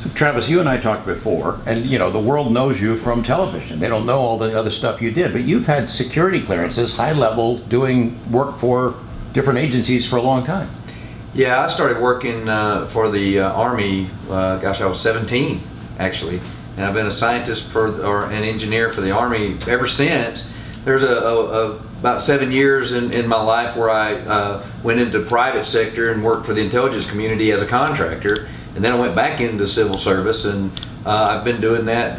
So Travis, you and I talked before, and the world knows you from television. They don't know all the other stuff you did, but you've had security clearances, high level, doing work for different agencies for a long time. Yeah, I started working for the Army, I was 17 actually, and I've been a scientist or an engineer for the Army ever since. There's about 7 years in my life where I went into the private sector and worked for the intelligence community as a contractor, and then I went back into civil service, and I've been doing that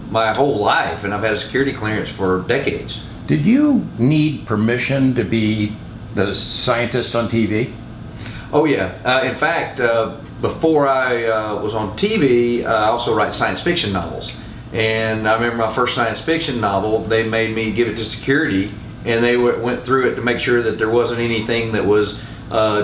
my whole life, and I've had a security clearance for decades. Did you need permission to be the scientist on TV? Oh yeah. In fact, before I was on TV, I also write science fiction novels. And I remember my first science fiction novel, they made me give it to security, and they went through it to make sure that there wasn't anything that was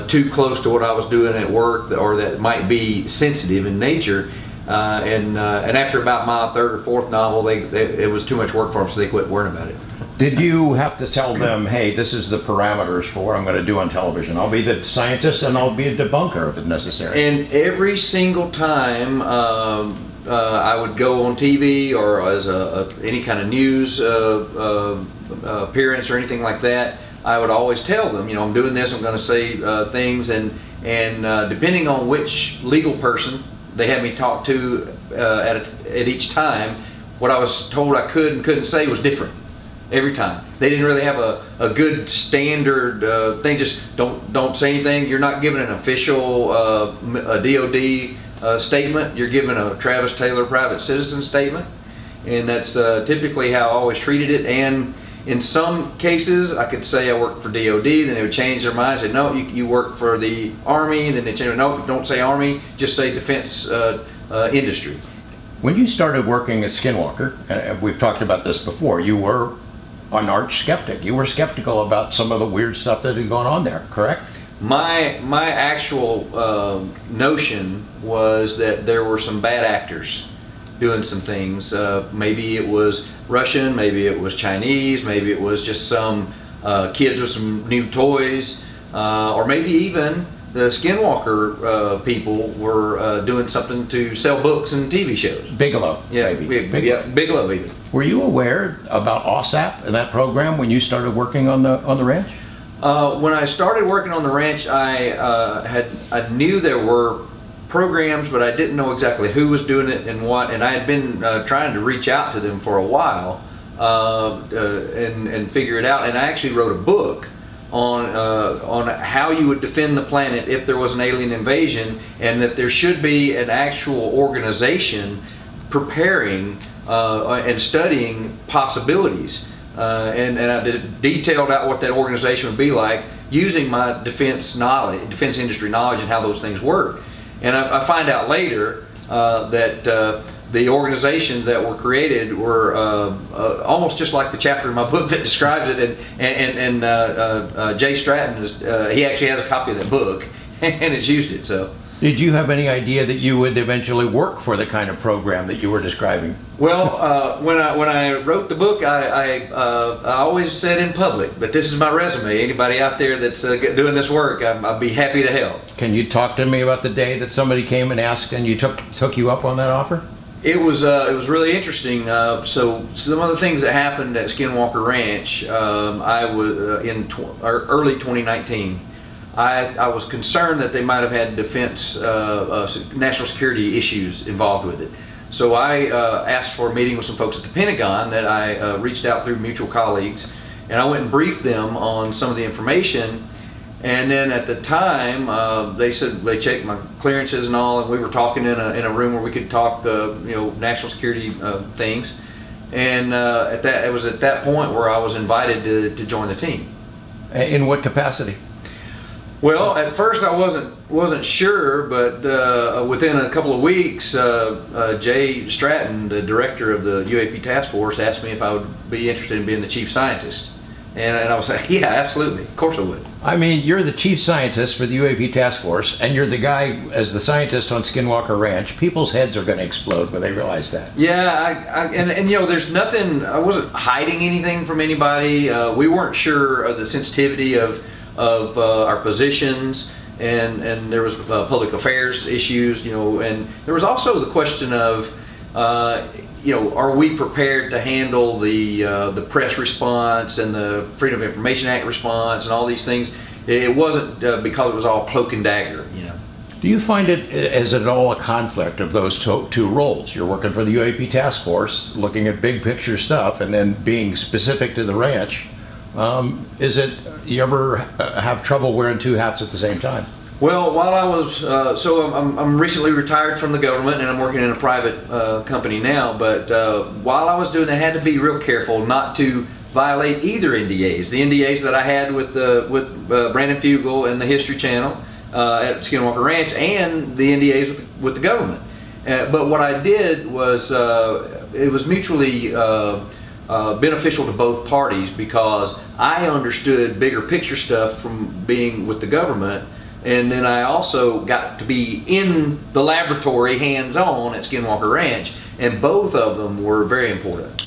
too close to what I was doing at work or that might be sensitive in nature. And after about my third or fourth novel, it was too much work for them, so they quit worrying about it. Did you have to tell them, hey, this is the parameters for what I'm going to do on television? I'll be the scientist and I'll be a debunker if it's necessary. And every single time I would go on TV or as any kind of news appearance or anything like that, I would always tell them, I'm doing this, I'm going to say things, and depending on which legal person they had me talk to at each time, what I was told I could and couldn't say was different every time. They didn't really have a good standard thing. Just don't say anything. You're not giving an official a DoD statement. You're giving a Travis Taylor private citizen statement, and that's typically how I always treated it. And in some cases, I could say I work for DoD, then they would change their mind, say, no, you work for the Army, then they change, no, don't say Army, just say defense industry. When you started working at Skinwalker, and we've talked about this before, you were an arch skeptic. You were skeptical about some of the weird stuff that had gone on there, correct? My actual notion was that there were some bad actors doing some things. Maybe it was Russian, maybe it was Chinese, maybe it was just some kids with some new toys, or maybe even the Skinwalker people were doing something to sell books and TV shows. Bigelow, yeah, maybe. Bigelow even. Were you aware about OSAP and that program when you started working on the ranch? When I started working on the ranch, I knew there were programs, but I didn't know exactly who was doing it and what. And I had been trying to reach out to them for a while and figure it out. And I actually wrote a book on how you would defend the planet if there was an alien invasion, and that there should be an actual organization preparing and studying possibilities. And I detailed out what that organization would be like using my defense industry knowledge, and how those things work. And I find out later that the organizations that were created were almost just like the chapter in my book that describes it. And Jay Stratton, he actually has a copy of that book, and it's used it. So. Did you have any idea that you would eventually work for the kind of program that you were describing? Well, when I wrote the book, I always said in public, but this is my resume. Anybody out there that's doing this work, I'd be happy to help. Can you talk to me about the day that somebody came and asked and you took you up on that offer? It was really interesting. So some of the things that happened at Skinwalker Ranch, I was in early 2019. I was concerned that they might have had defense, national security issues involved with it. So I asked for a meeting with some folks at the Pentagon that I reached out through mutual colleagues, and I went and briefed them on some of the information. And then at the time, they said they checked my clearances and all, and we were talking in a room where we could talk, national security things. And it was at that point where I was invited to join the team. In what capacity? Well, at first I wasn't sure, but within a couple of weeks, Jay Stratton, the director of the UAP task force, asked me if I would be interested in being the chief scientist. And I was like, yeah, absolutely, of course I would. I mean, you're the chief scientist for the UAP task force, and you're the guy as the scientist on Skinwalker Ranch. People's heads are going to explode when they realize that. Yeah, and there's nothing. I wasn't hiding anything from anybody. We weren't sure of the sensitivity of our positions, and there was public affairs issues, and there was also the question of, are we prepared to handle the press response and the Freedom of Information Act response and all these things? It wasn't because it was all cloak and dagger. Do you find it as at all a conflict of those two roles? You're working for the UAP task force, looking at big picture stuff, and then being specific to the ranch. Is it, you ever have trouble wearing two hats at the same time? Well, while I was, I'm recently retired from the government and I'm working in a private company now, but while I was doing that, I had to be real careful not to violate either NDAs. The NDAs that I had with Brandon Fugel and the History Channel at Skinwalker Ranch, and the NDAs with the government. But what I did was, it was mutually beneficial to both parties, because I understood bigger picture stuff from being with the government, and then I also got to be in the laboratory hands-on at Skinwalker Ranch, and both of them were very important.